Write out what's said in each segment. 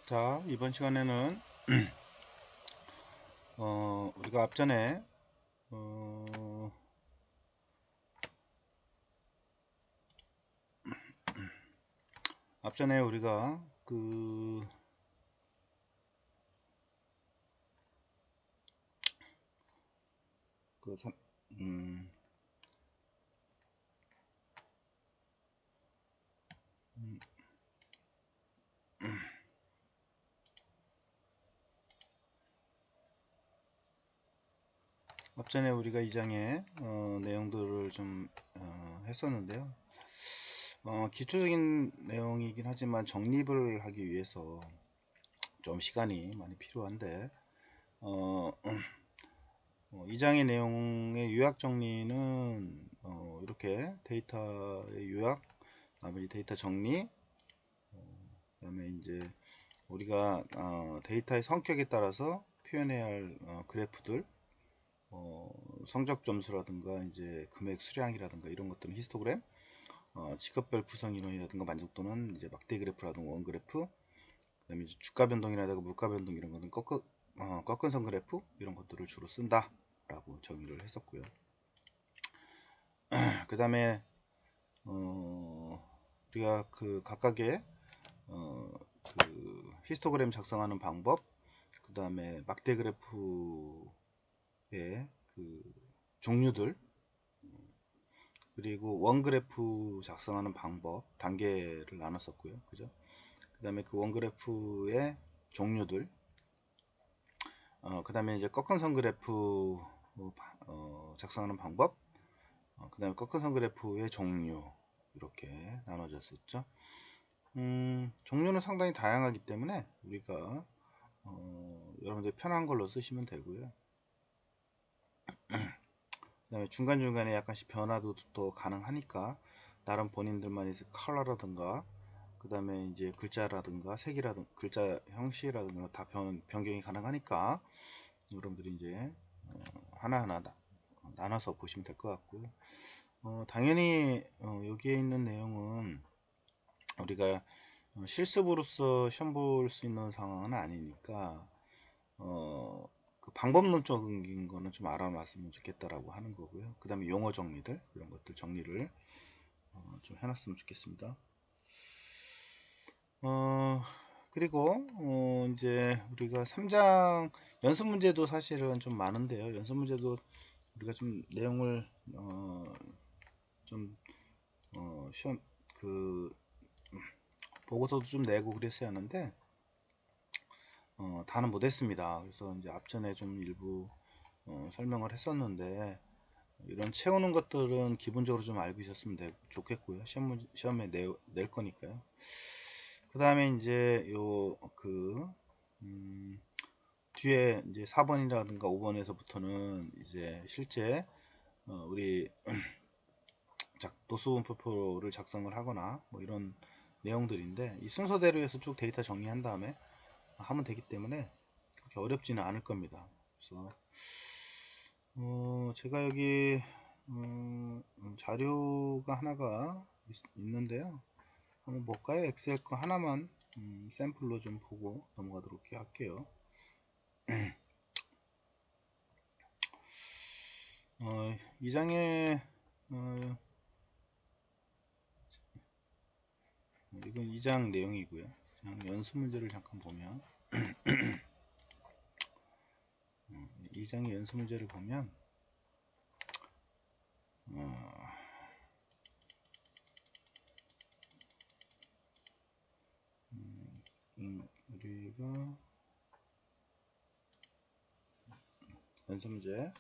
자, 이번 시간에는 우리가 어, 앞전에 우리가 그 삼- 음, 앞전에 우리가 이 장의 내용들을 좀 했었는데요. 기초적인 내용이긴 하지만 정립을 하기 위해서 좀 시간이 많이 필요한데 이 장의 내용의 요약 정리는 이렇게 데이터의 요약, 나머지 데이터 정리, 그다음에 이제 우리가 데이터의 성격에 따라서 표현해야 할 그래프들, 성적 점수라든가 이제 금액 수량이라든가 이런 것들은 히스토그램, 직업별 구성 인원이라든가 만족도는 이제 막대 그래프라든가 원 그래프, 그다음에 이제 주가 변동이라든가 물가 변동 이런 것은 꺾은 선 그래프 이런 것들을 주로 쓴다라고 정의를 했었고요. 그다음에 우리가 그 각각의 어, 히스토그램 작성하는 방법, 그 다음에 막대 그래프의 그 종류들, 그리고 원 그래프 작성하는 방법 단계를 나눴었고요. 그죠? 그 다음에 그 원 그래프의 종류들, 그 다음에 이제 꺾은 선 그래프 작성하는 방법, 그 다음에 꺾은 선 그래프의 종류, 이렇게 나눠졌었죠. 종류는 상당히 다양하기 때문에 우리가 여러분들 편한 걸로 쓰시면 되고요. 그다음에 중간중간에 약간씩 변화도 또 가능하니까 다른 본인들만의 컬러라든가 그 다음에 이제 글자라든가 색이라든가 글자 형식이라든가 다 변경이 가능하니까 여러분들이 이제 하나하나 나눠서 보시면 될 것 같고요. 당연히 여기에 있는 내용은 우리가 실습으로서 시험 볼 수 있는 상황은 아니니까 그 방법론적인 거는 좀 알아놨으면 좋겠다라고 하는 거고요. 그 다음에 용어 정리들 이런 것들 정리를 좀 해놨으면 좋겠습니다. 그리고 이제 우리가 3장 연습 문제도 사실은 좀 많은데요. 연습 문제도 우리가 좀 내용을 좀 시험 그 보고서도 좀 내고 그랬어야 하는데 다는 못했습니다. 그래서 이제 앞전에 좀 일부 설명을 했었는데 이런 채우는 것들은 기본적으로 좀 알고 있었으면 좋겠고요. 시험에 낼 거니까요. 그 다음에 이제 뒤에 이제 4번이라든가 5번에서부터는 이제 실제 우리 도수분포표를 작성을 하거나 뭐 이런 내용들인데 이 순서대로 해서 쭉 데이터 정리한 다음에 하면 되기 때문에 그렇게 어렵지는 않을 겁니다. 그래서 제가 여기 자료가 하나가 있는데요. 한번 볼까요? 엑셀 거 하나만 샘플로 좀 보고 넘어가도록 할게요. 이 장에 이건 2장 내용이고요. 연수 문제를 잠깐 보면 2장의 연수 문제를 보면 우리가 연수 문제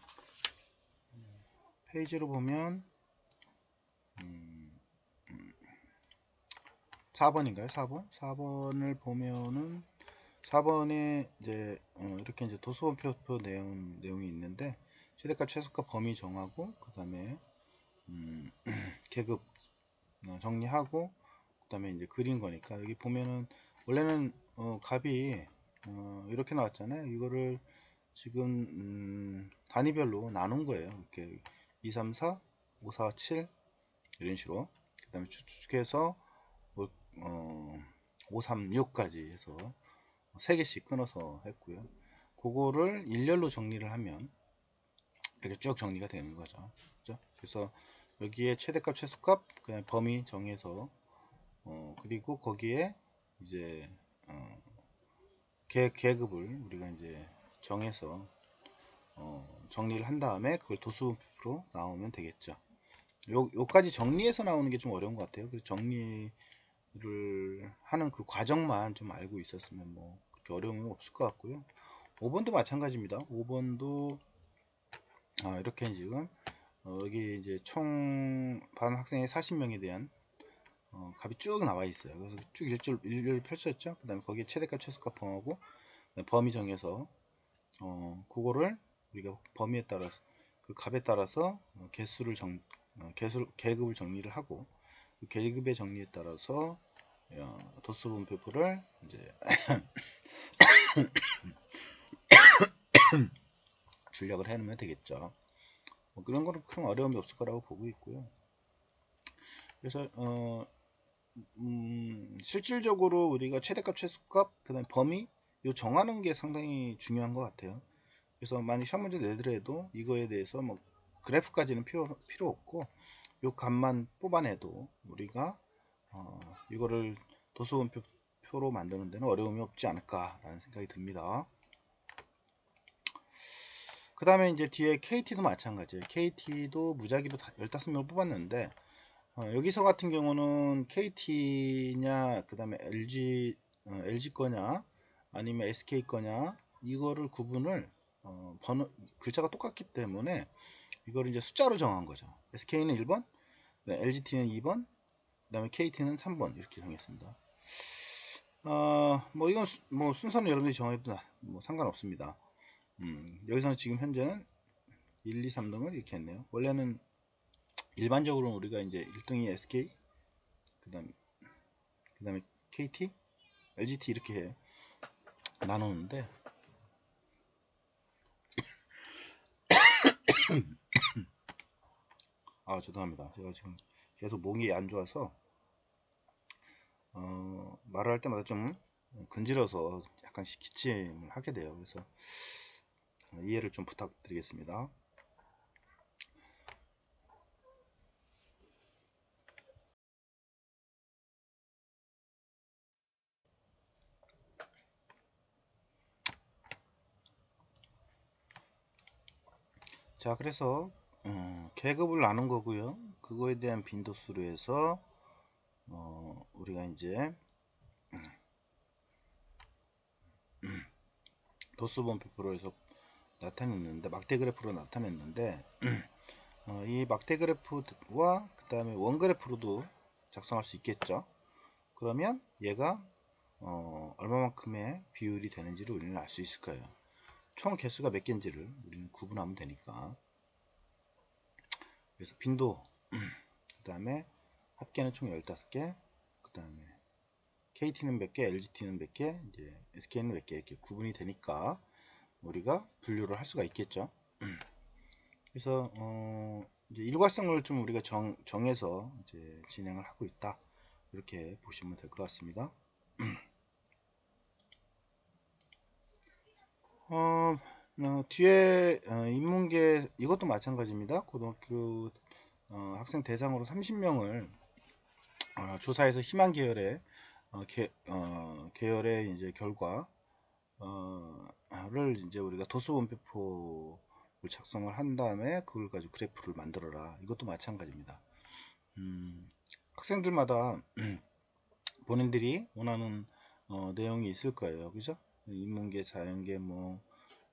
페이지로 보면 4번인가요? 4번? 4번을 보면은 4번에 이제 이렇게 이제 도수원표 내용이 있는데 최대값 최소값 범위 정하고 그 다음에 계급 정리하고 그 다음에 이제 그린 거니까 여기 보면은 원래는 값이 이렇게 나왔잖아요. 이거를 지금 단위별로 나눈 거예요. 이렇게 2, 3, 4, 5, 4, 7 이런 식으로 그 다음에 추측해서 5, 3, 6까지 해서 3개씩 끊어서 했고요. 그거를 일렬로 정리를 하면 이렇게 쭉 정리가 되는 거죠. 그죠? 그래서 여기에 최대값, 최소값, 그냥 범위 정해서 그리고 거기에 이제 계급을 우리가 이제 정해서 정리를 한 다음에 그걸 도수로 나오면 되겠죠. 요까지 정리해서 나오는 게 좀 어려운 것 같아요. 그래서 정리를 하는 그 과정만 좀 알고 있었으면 뭐 그렇게 어려움은 없을 것 같고요. 5번도 마찬가지입니다. 5번도 이렇게 지금 여기 이제 총 반 학생의 40명에 대한 값이 쭉 나와 있어요. 그래서 쭉 일렬 펼쳤죠. 그 다음에 거기에 최대값, 최소값 범하고 범위 정해서 그거를 우리가 범위에 따라서 그 값에 따라서 개수를 계급을 정리를 하고 그 계급의 정리에 따라서 도수 분배표를 이제 출력을 해놓으면 되겠죠. 뭐 그런 거는 큰 어려움이 없을 거라고 보고 있고요. 그래서 실질적으로 우리가 최대값, 최소값, 그다음 범위 요 정하는 게 상당히 중요한 것 같아요. 그래서 만약 시험 문제 내더라도 이거에 대해서 뭐 그래프까지는 필요 없고 요 값만 뽑아내도 우리가 이거를 도수원표로 만드는 데는 어려움이 없지 않을까라는 생각이 듭니다. 그 다음에 이제 뒤에 KT도 마찬가지예요. KT도 무작위로 15명을 뽑았는데 여기서 같은 경우는 KT냐 그 다음에 LG 거냐 아니면 SK 거냐 이거를 구분을 번호 글자가 똑같기 때문에 이거를 이제 숫자로 정한 거죠. SK는 1번, LGT는 2번, 그 다음에 KT는 3번 이렇게 정했습니다. 뭐 이건 뭐 순서는 여러분들이 정해도 뭐 상관없습니다. 여기서는 지금 현재는 1, 2, 3등을 이렇게 했네요. 원래는 일반적으로 우리가 이제 1등이 SK, 그 다음에 KT, LGT 이렇게 나누는데 죄송합니다. 제가 지금 계속 목이 안 좋아서 말을 할 때마다 좀 근질어서 약간씩 기침을 하게 돼요. 그래서 이해를 좀 부탁드리겠습니다. 자, 그래서 계급을 나눈 거고요. 그거에 대한 빈도수로 해서 우리가 이제 도수범표로 해서 나타냈는데 막대 그래프로 나타냈는데 이 막대 그래프와 그 다음에 원 그래프로도 작성할 수 있겠죠. 그러면 얘가 얼마만큼의 비율이 되는지를 우리는 알 수 있을 거예요. 총 개수가 몇 개인지를 우리는 구분하면 되니까. 그래서 빈도 그 다음에 합계는 총 15개 그 다음에 KT는 몇 개, LGT는 몇 개, 이제 SK는 몇 개 이렇게 구분이 되니까 우리가 분류를 할 수가 있겠죠. 그래서 이제 일괄성을 좀 우리가 정해서 이제 진행을 하고 있다. 이렇게 보시면 될 것 같습니다. 뒤에 인문계 이것도 마찬가지입니다. 고등학교 학생 대상으로 30명을 조사해서 희망 계열의 계열의 이제 결과를 이제 우리가 도수원표를 작성을 한 다음에 그걸 가지고 그래프를 만들어라. 이것도 마찬가지입니다. 학생들마다 본인들이 원하는 내용이 있을 거예요. 그죠? 인문계, 자연계, 뭐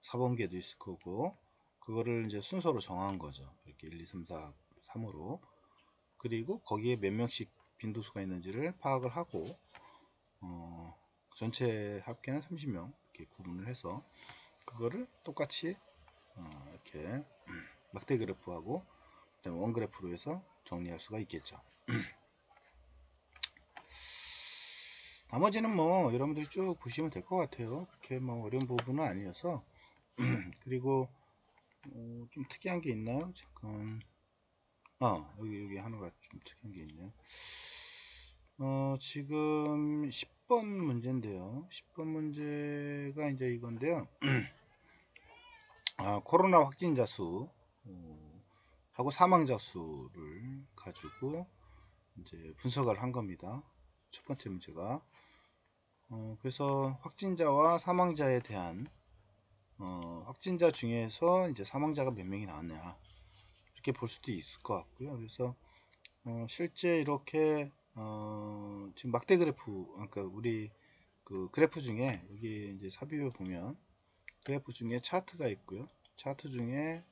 사범계도 있을 거고 그거를 이제 순서로 정한 거죠. 이렇게 1, 2, 3, 4, 3으로. 그리고 거기에 몇 명씩 빈도수가 있는지를 파악을 하고 전체 합계는 30명 이렇게 구분을 해서 그거를 똑같이 이렇게 막대 그래프하고 원 그래프로 해서 정리할 수가 있겠죠. 나머지는 뭐 여러분들이 쭉 보시면 될 것 같아요. 그렇게 뭐 어려운 부분은 아니어서 그리고 좀 특이한 게 있나요? 잠깐 여기 하나가 좀 특이한 게 있네요. 지금 10번 문제인데요. 10번 문제가 이제 이건데요. 코로나 확진자 수 하고 사망자 수를 가지고 이제 분석을 한 겁니다. 첫 번째 문제가 그래서 확진자와 사망자에 대한 확진자 중에서 이제 사망자가 몇 명이 나왔냐 이렇게 볼 수도 있을 것 같고요. 그래서 실제 이렇게 지금 막대 그래프, 그러니까 우리 그 그래프 중에 여기 이제 삽입을 보면 그래프 중에 차트가 있고요. 차트 중에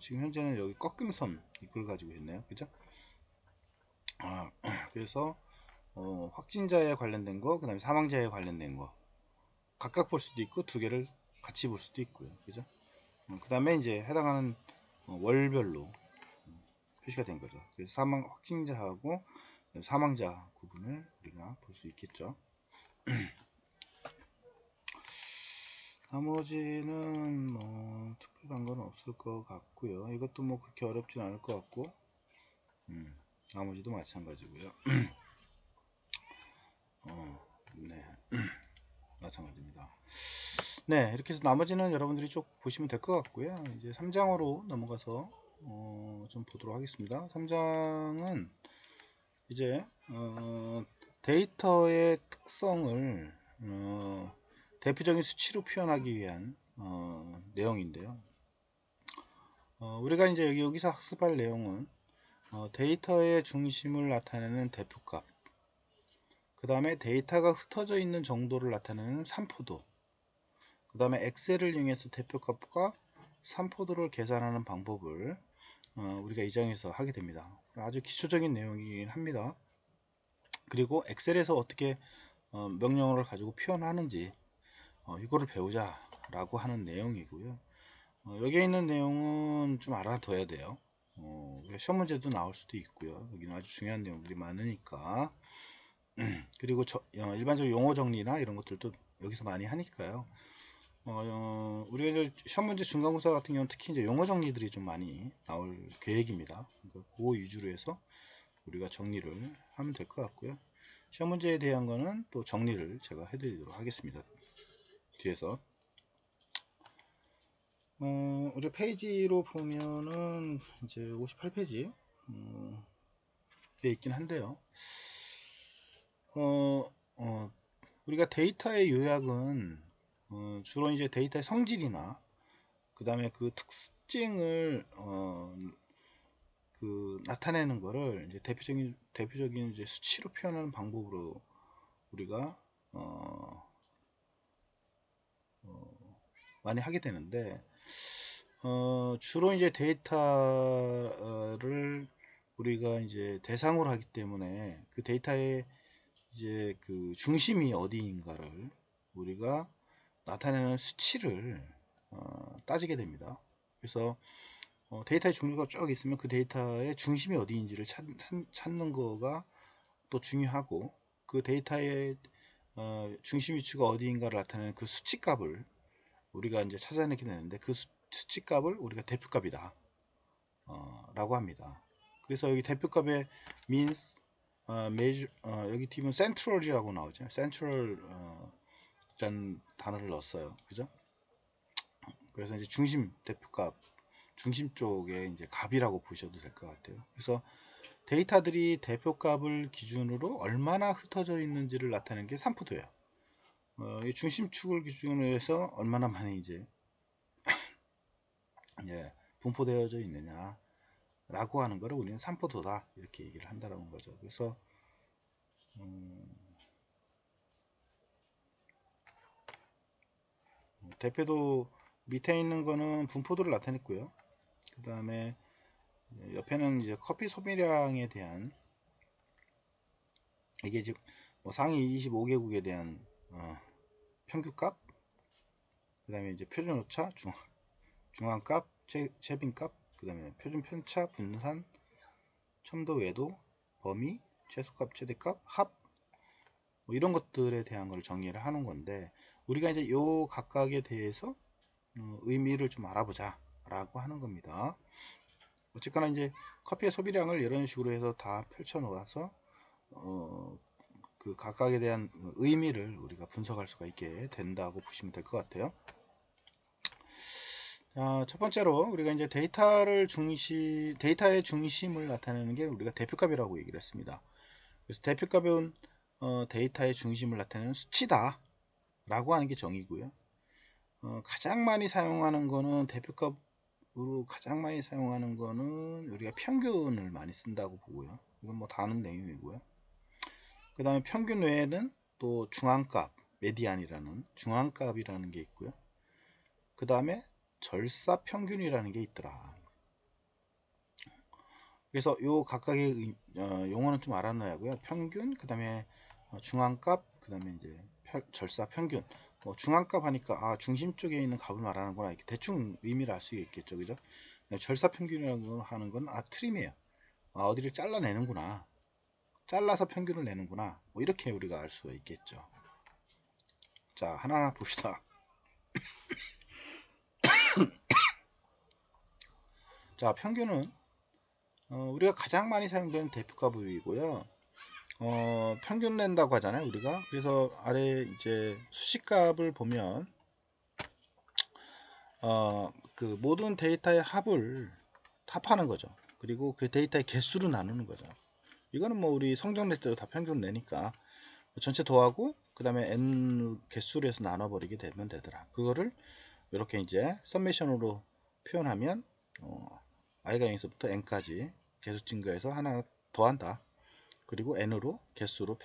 지금 현재는 여기 꺾임선 이걸 가지고 있네요. 그죠? 그래서 확진자에 관련된 거, 그 다음에 사망자에 관련된 거 각각 볼 수도 있고 두 개를 같이 볼 수도 있고요. 그죠? 그 다음에 이제 해당하는 월별로 표시가 된 거죠. 그래서 확진자하고 사망자 구분을 우리가 볼 수 있겠죠. 나머지는 뭐 특별한 건 없을 것 같고요. 이것도 뭐 그렇게 어렵진 않을 것 같고 나머지도 마찬가지고요. 네, 마찬가지입니다. 네, 이렇게 해서 나머지는 여러분들이 쭉 보시면 될 것 같고요. 이제 3장으로 넘어가서 좀 보도록 하겠습니다. 3장은 이제 데이터의 특성을 대표적인 수치로 표현하기 위한 내용인데요. 우리가 이제 여기서 학습할 내용은 데이터의 중심을 나타내는 대표값, 그 다음에 데이터가 흩어져 있는 정도를 나타내는 산포도, 그 다음에 엑셀을 이용해서 대표값과 산포도를 계산하는 방법을 우리가 이 장에서 하게 됩니다. 아주 기초적인 내용이긴 합니다. 그리고 엑셀에서 어떻게 명령어를 가지고 표현하는지 이거를 배우자 라고 하는 내용이고요. 여기에 있는 내용은 좀 알아둬야 돼요. 시험 문제도 나올 수도 있고요. 여기는 아주 중요한 내용들이 많으니까. 그리고 일반적으로 용어 정리나 이런 것들도 여기서 많이 하니까요. 우리가 이제 시험 문제 중간고사 같은 경우는 특히 이제 용어 정리들이 좀 많이 나올 계획입니다. 그러니까 그 위주로 해서 우리가 정리를 하면 될 것 같고요. 시험 문제에 대한 거는 또 정리를 제가 해드리도록 하겠습니다. 뒤에서 우리 페이지로 보면은 이제 58페이지 에 있긴 한데요. 우리가 데이터의 요약은 주로 이제 데이터의 성질이나 그 다음에 그 특징을 그 나타내는 거를 이제 대표적인 이제 수치로 표현하는 방법으로 우리가 많이 하게 되는데 주로 이제 데이터를 우리가 이제 대상으로 하기 때문에 그 데이터의 이제 그 중심이 어디인가를 우리가 나타내는 수치를 따지게 됩니다. 그래서 데이터의 종류가 쭉 있으면 그 데이터의 중심이 어디인지를 찾는 거가 또 중요하고 그 데이터의 중심 위치가 어디인가를 나타내는 그 수치값을 우리가 이제 찾아내게 되는데 그 수치값을 우리가 대표값이다 라고 합니다. 그래서 여기 대표값의 means, measure, 여기 뒤면 central이라고 나오죠. central 이라는 단어를 넣었어요. 그죠? 그래서 이제 중심 대표값, 중심 쪽에 이제 값이라고 보셔도 될 것 같아요. 그래서 데이터들이 대표값을 기준으로 얼마나 흩어져 있는지를 나타내는 게 산포도예요. 이 중심축을 기준으로 해서 얼마나 많이 이제 분포되어져 있느냐 라고 하는 거를 우리는 산포도다 이렇게 얘기를 한다는 거죠. 그래서 대표도 밑에 있는 거는 분포도를 나타냈고요. 그 다음에 옆에는 이제 커피 소비량에 대한 이게 지금 뭐 상위 25개국에 대한 평균값, 그 다음에 이제 표준 오차, 중앙값, 채빈값, 그 다음에 표준 편차, 분산, 첨도 외도, 범위, 최소값, 최대값, 합, 뭐 이런 것들에 대한 걸 정리를 하는 건데 우리가 이제 요 각각에 대해서 의미를 좀 알아보자 라고 하는 겁니다. 어쨌거나 이제 커피의 소비량을 이런 식으로 해서 다 펼쳐 놓아서 그 각각에 대한 의미를 우리가 분석할 수가 있게 된다고 보시면 될 것 같아요. 자, 첫 번째로 우리가 이제 데이터의 중심을 나타내는 게 우리가 대표값이라고 얘기를 했습니다. 그래서 대표값은 데이터의 중심을 나타내는 수치다 라고 하는 게 정의고요. 가장 많이 사용하는 거는 대표값으로 가장 많이 사용하는 거는 우리가 평균을 많이 쓴다고 보고요. 이건 뭐 다 아는 내용이고요. 그 다음에 평균 외에는 또 중앙값, 메디안이라는 중앙값이라는 게 있고요. 그 다음에 절사평균이라는 게 있더라. 그래서 요 각각의 용어는 좀 알아놔야 하고요. 평균, 그 다음에 중앙값, 그 다음에 이제 절사평균. 중앙값 하니까 중심 쪽에 있는 값을 말하는구나, 이렇게 대충 의미를 알 수 있겠죠, 그죠? 절사평균이라고 하는 건 트림이에요. 어디를 잘라내는구나, 잘라서 평균을 내는구나, 뭐 이렇게 우리가 알 수가 있겠죠. 자, 하나하나 봅시다. 자, 평균은 우리가 가장 많이 사용되는 대표값이고요. 평균 낸다고 하잖아요, 우리가. 그래서 아래 이제 수식값을 보면 그 모든 데이터의 합하는 거죠. 그리고 그 데이터의 개수로 나누는 거죠. 이거는 뭐 우리 성적 낼 때도 다 평균 내니까 전체 더하고 그 다음에 n 개수로 해서 나눠버리게 되면 되더라. 그거를 이렇게 이제 썸메이션으로 표현하면 i가 0에서부터 n까지 개수 증가해서 하나 더한다. 그리고 n으로 개수로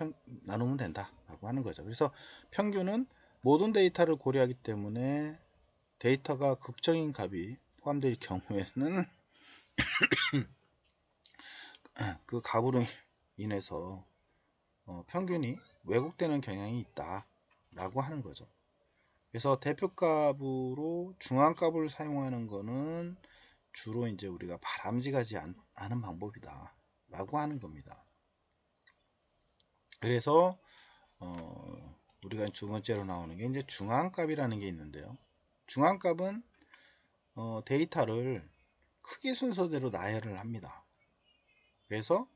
나누면 된다 라고 하는 거죠. 그래서 평균은 모든 데이터를 고려하기 때문에 데이터가 극적인 값이 포함될 경우에는 그 값으로 인해서 평균이 왜곡되는 경향이 있다 라고 하는 거죠. 그래서 대표값으로 중앙값을 사용하는 거는 주로 이제 우리가 바람직하지 않은 방법이다 라고 하는 겁니다. 그래서 우리가 두 번째로 나오는 게 이제 중앙값이라는 게 있는데요. 중앙값은 데이터를 크기 순서대로 나열을 합니다. 그래서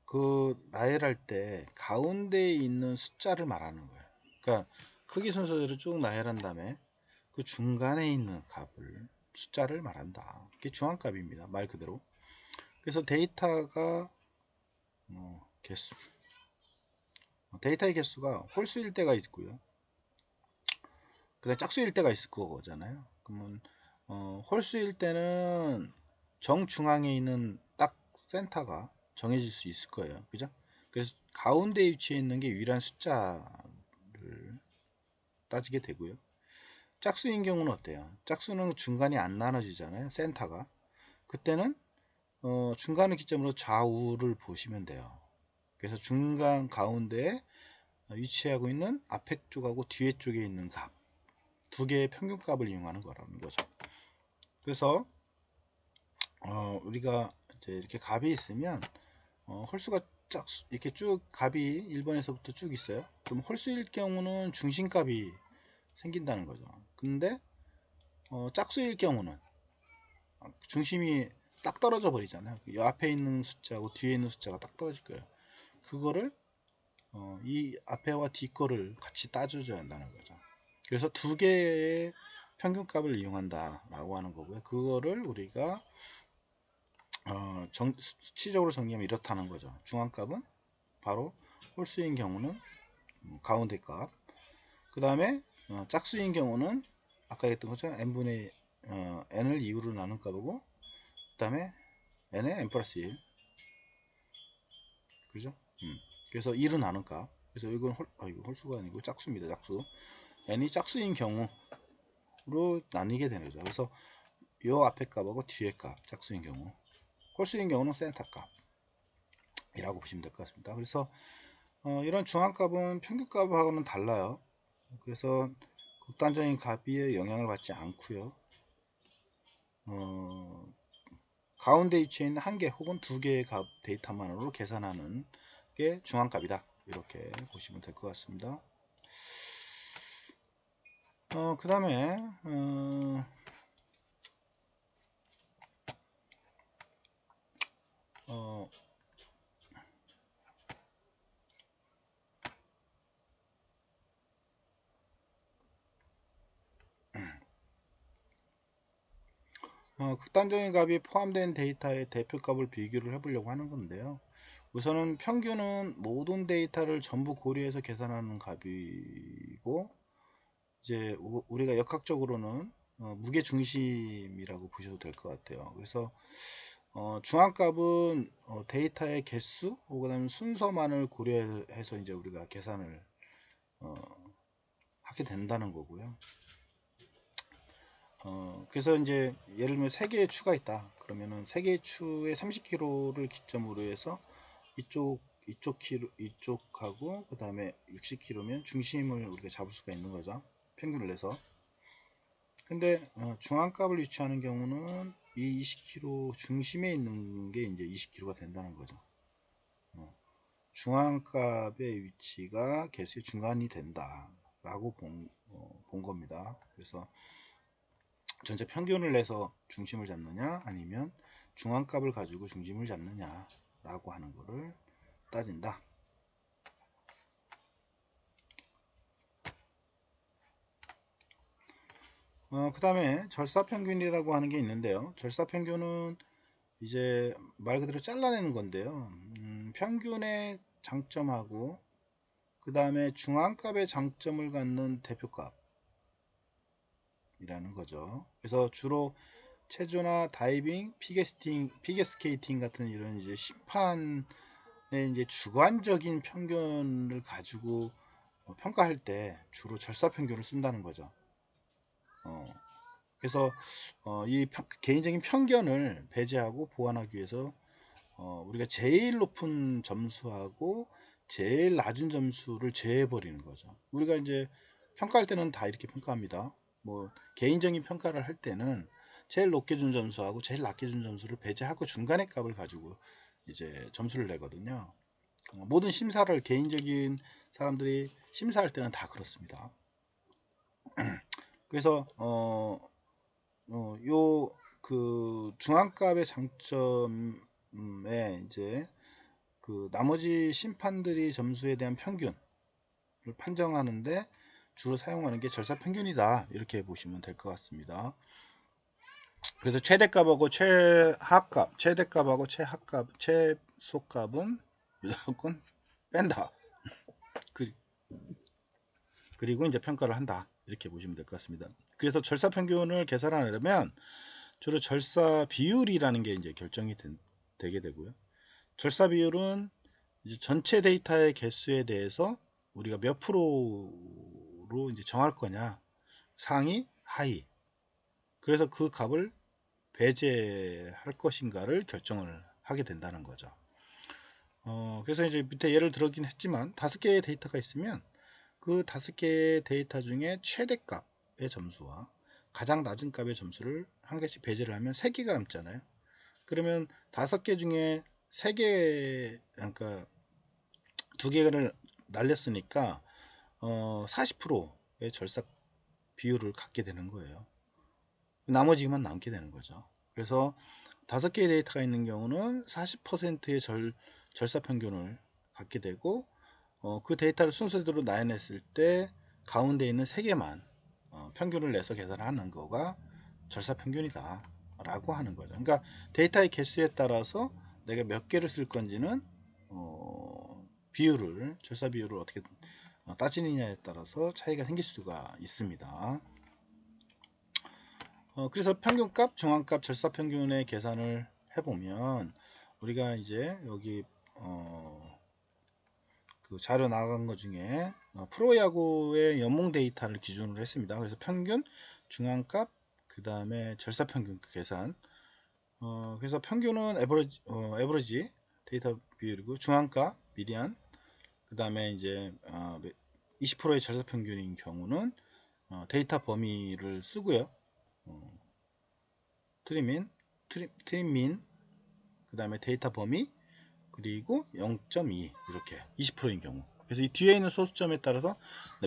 그 나열할 때 가운데에 있는 숫자를 말하는 거예요. 그러니까 크기 순서대로 쭉 나열한 다음에 그 중간에 있는 값을 숫자를 말한다. 그게 중앙값입니다. 말 그대로. 그래서 데이터의 개수가 홀수일 때가 있고요. 그다음 짝수일 때가 있을 거잖아요. 그러면 홀수일 때는 정중앙에 있는 딱 센터가 정해질 수 있을 거예요. 그죠? 그래서 가운데 위치해 있는 게 유일한 숫자를 따지게 되고요. 짝수인 경우는 어때요? 짝수는 중간이 안 나눠지잖아요. 센터가. 그때는 중간을 기점으로 좌우를 보시면 돼요. 그래서 중간 가운데에 위치하고 있는 앞에 쪽하고 뒤에 쪽에 있는 값, 두 개의 평균값을 이용하는 거라는 거죠. 그래서 우리가 이제 이렇게 값이 있으면 홀수가 이렇게 쭉 값이 1번에서부터 쭉 있어요. 그럼 홀수일 경우는 중심값이 생긴다는 거죠. 근데 짝수일 경우는 중심이 딱 떨어져 버리잖아요. 이 앞에 있는 숫자하고 뒤에 있는 숫자가 딱 떨어질 거예요. 그거를 이 앞에와 뒤 거를 같이 따져줘야 한다는 거죠. 그래서 두 개의 평균값을 이용한다 라고 하는 거고요. 그거를 우리가 수치적으로 정리하면 이렇다는 거죠. 중앙값은 바로 홀수인 경우는 가운데 값, 그 다음에 짝수인 경우는 아까 했던 것처럼 n분의 n을 2로 나눈 값이고, 그 다음에 n의 n 플러스 1, 그죠? 그래서 2로 나눈 값. 그래서 이건 이거 홀수가 아니고 짝수입니다. 짝수. n이 짝수인 경우로 나뉘게 되는 거죠. 그래서 요 앞에 값하고 뒤에 값, 짝수인 경우, 홀수인 경우는 센터 값이라고 보시면 될 것 같습니다. 그래서 이런 중앙값은 평균값하고는 달라요. 그래서 극단적인 값에 영향을 받지 않고요. 가운데 위치해 있는 한 개 혹은 두 개의 값 데이터만으로 계산하는 게 중앙값이다. 이렇게 보시면 될 것 같습니다. 그 다음에 극단적인 값이 포함된 데이터의 대표값을 비교를 해보려고 하는 건데요. 우선은 평균은 모든 데이터를 전부 고려해서 계산하는 값이고, 이제 우리가 역학적으로는 무게 중심이라고 보셔도 될 것 같아요. 그래서 중앙값은 데이터의 개수, 그다음 순서만을 고려해서 이제 우리가 계산을 어, 하게 된다는 거고요. 그래서 이제 예를 들면 3개의 추가 있다. 그러면은 3개의 추에 30kg를 기점으로 해서 이쪽하고 그 다음에 60kg면 중심을 우리가 잡을 수가 있는 거죠. 평균을 내서. 근데 중앙값을 유추하는 경우는 이 20kg 중심에 있는 게 이제 20kg가 된다는 거죠. 중앙값의 위치가 개수의 중간이 된다라고 본 겁니다. 그래서 전체 평균을 내서 중심을 잡느냐 아니면 중앙값을 가지고 중심을 잡느냐 라고 하는 거를 따진다. 그 다음에 절사평균이라고 하는 게 있는데요. 절사평균은 이제 말 그대로 잘라내는 건데요. 평균의 장점하고 그 다음에 중앙값의 장점을 갖는 대표값이라는 거죠. 그래서 주로 체조나 다이빙, 피겨스케이팅 같은 이런 이제 심판의 이제 주관적인 편견을 가지고 평가할 때 주로 절사평균을 쓴다는 거죠. 그래서 이 개인적인 편견을 배제하고 보완하기 위해서 우리가 제일 높은 점수하고 제일 낮은 점수를 제외해 버리는 거죠. 우리가 이제 평가할 때는 다 이렇게 평가합니다. 뭐 개인적인 평가를 할 때는 제일 높게 준 점수하고 제일 낮게 준 점수를 배제하고 중간의 값을 가지고 이제 점수를 내거든요. 모든 심사를 개인적인 사람들이 심사할 때는 다 그렇습니다. 그래서 요 그 중앙값의 장점에 이제 그 나머지 심판들이 점수에 대한 평균을 판정하는데 주로 사용하는 게 절사평균이다, 이렇게 보시면 될 것 같습니다. 그래서 최대값하고 최하값, 최대값하고 최하값, 최소값은 무조건 뺀다. 그리고 이제 평가를 한다, 이렇게 보시면 될 것 같습니다. 그래서 절사평균을 계산하려면 주로 절사 비율이라는 게 이제 결정이 되게 되고요. 절사 비율은 이제 전체 데이터의 개수에 대해서 우리가 몇 프로로 이제 정할 거냐, 상위, 하위. 그래서 그 값을 배제할 것인가를 결정을 하게 된다는 거죠. 그래서 이제 밑에 예를 들었긴 했지만 5개의 데이터가 있으면 그 5개의 데이터 중에 최대값의 점수와 가장 낮은 값의 점수를 한 개씩 배제를 하면 3개가 남잖아요. 그러면 5개 중에 3개, 그러니까 2개를 날렸으니까 40%의 절삭 비율을 갖게 되는 거예요. 나머지만 남게 되는 거죠. 그래서 5개의 데이터가 있는 경우는 40%의 절사 평균을 갖게 되고, 그 데이터를 순서대로 나열했을 때 가운데 있는 3개만 평균을 내서 계산을 하는 거가 절사 평균이다 라고 하는 거죠. 그러니까 데이터의 개수에 따라서 내가 몇 개를 쓸 건지는 비율을, 절사 비율을 어떻게 따지느냐에 따라서 차이가 생길 수가 있습니다. 그래서 평균값, 중앙값, 절사평균의 계산을 해보면 우리가 이제 여기 그 자료 나간 것 중에 프로야구의 연봉 데이터를 기준으로 했습니다. 그래서 평균, 중앙값, 그 다음에 절사평균 계산. 그래서 평균은 에버리지 데이터 비율이고, 중앙값 미디안, 그 다음에 이제 20%의 절사평균인 경우는 데이터 범위를 쓰고요. 트림민, 그 다음에 데이터 범위, 그리고 0.2 이렇게 20%인 경우. 그래서 이 뒤에 있는 소수점에 따라서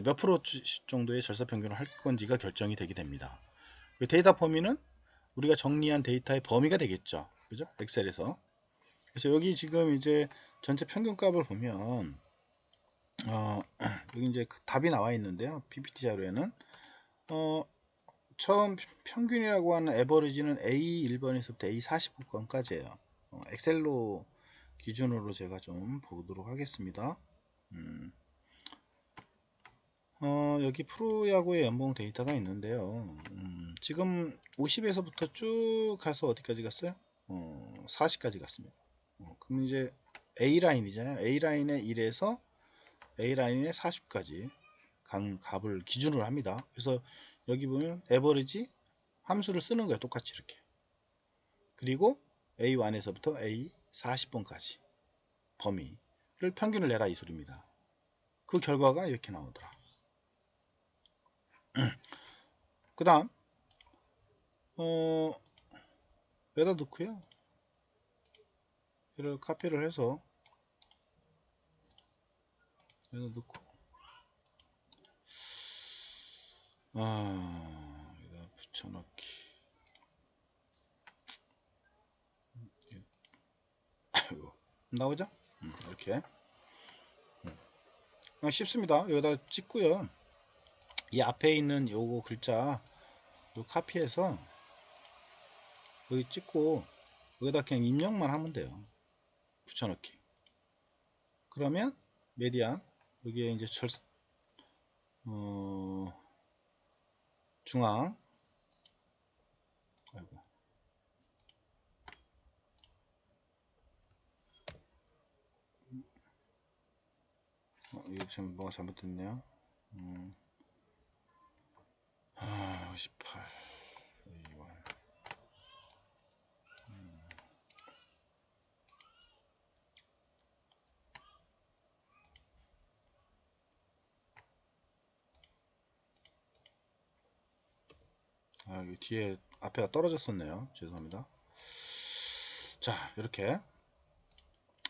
몇 프로 정도의 절사평균을 할 건지가 결정이 되게 됩니다. 그 데이터 범위는 우리가 정리한 데이터의 범위가 되겠죠. 그죠? 엑셀에서. 그래서 여기 지금 이제 전체 평균값을 보면 여기 이제 답이 나와 있는데요. PPT 자료에는 처음 평균이라고 하는 에버리지는 A1번에서부터 A45번까지예요. 엑셀로 기준으로 제가 좀 보도록 하겠습니다. 여기 프로야구의 연봉 데이터가 있는데요. 지금 50에서부터 쭉 가서 어디까지 갔어요? 40까지 갔습니다. 그럼 이제 A라인이잖아요. A라인의 1에서 A라인의 40까지 간 값을 기준으로 합니다. 그래서 여기 보면 에버리지 함수를 쓰는 거예요. 똑같이 이렇게. 그리고 A1에서부터 A40번까지 범위를 평균을 내라 이 소리입니다. 그 결과가 이렇게 나오더라. 그 다음 여기다 넣고요. 이를 카피를 해서 여기다 넣고 여기다 붙여넣기. 나오죠? 이렇게 쉽습니다. 여기다 찍고요. 이 앞에 있는 요거 글자 요 카피해서 여기 찍고 여기다 그냥 입력만 하면 돼요. 붙여넣기. 그러면 메디안 여기에 이제 중앙 아이고. 이거 지금 뭐가 잘못됐네요. 18 여기 뒤에 앞에가 떨어졌었네요. 죄송합니다. 자 이렇게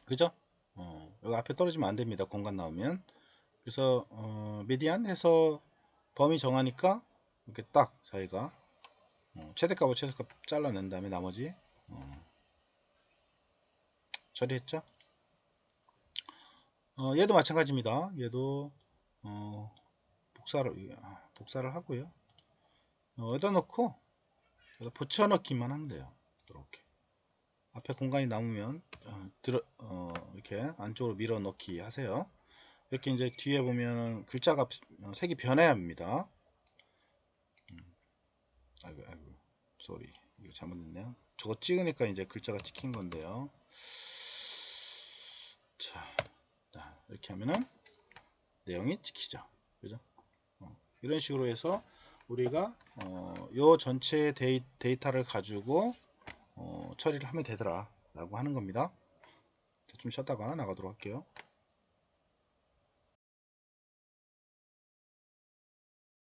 그죠? 여기 앞에 떨어지면 안됩니다. 공간 나오면. 그래서 미디안 해서 범위 정하니까 이렇게 딱 저희가 최대값과 최소값 잘라낸 다음에 나머지 처리했죠. 얘도 마찬가지입니다. 얘도 복사를 하고요. 여기다 넣고 여기다 붙여넣기만 하면 돼요. 이렇게 앞에 공간이 남으면 이렇게 안쪽으로 밀어 넣기 하세요. 이렇게 이제 뒤에 보면 글자가 색이 변해야 합니다. 아이고 쏘리 이거 잘못했네요. 저거 찍으니까 이제 글자가 찍힌 건데요. 자 이렇게 하면은 내용이 찍히죠. 그죠? 이런 식으로 해서 우리가 요 전체 데이터를 가지고 처리를 하면 되더라 라고 하는 겁니다. 좀 쉬었다가 나가도록 할게요.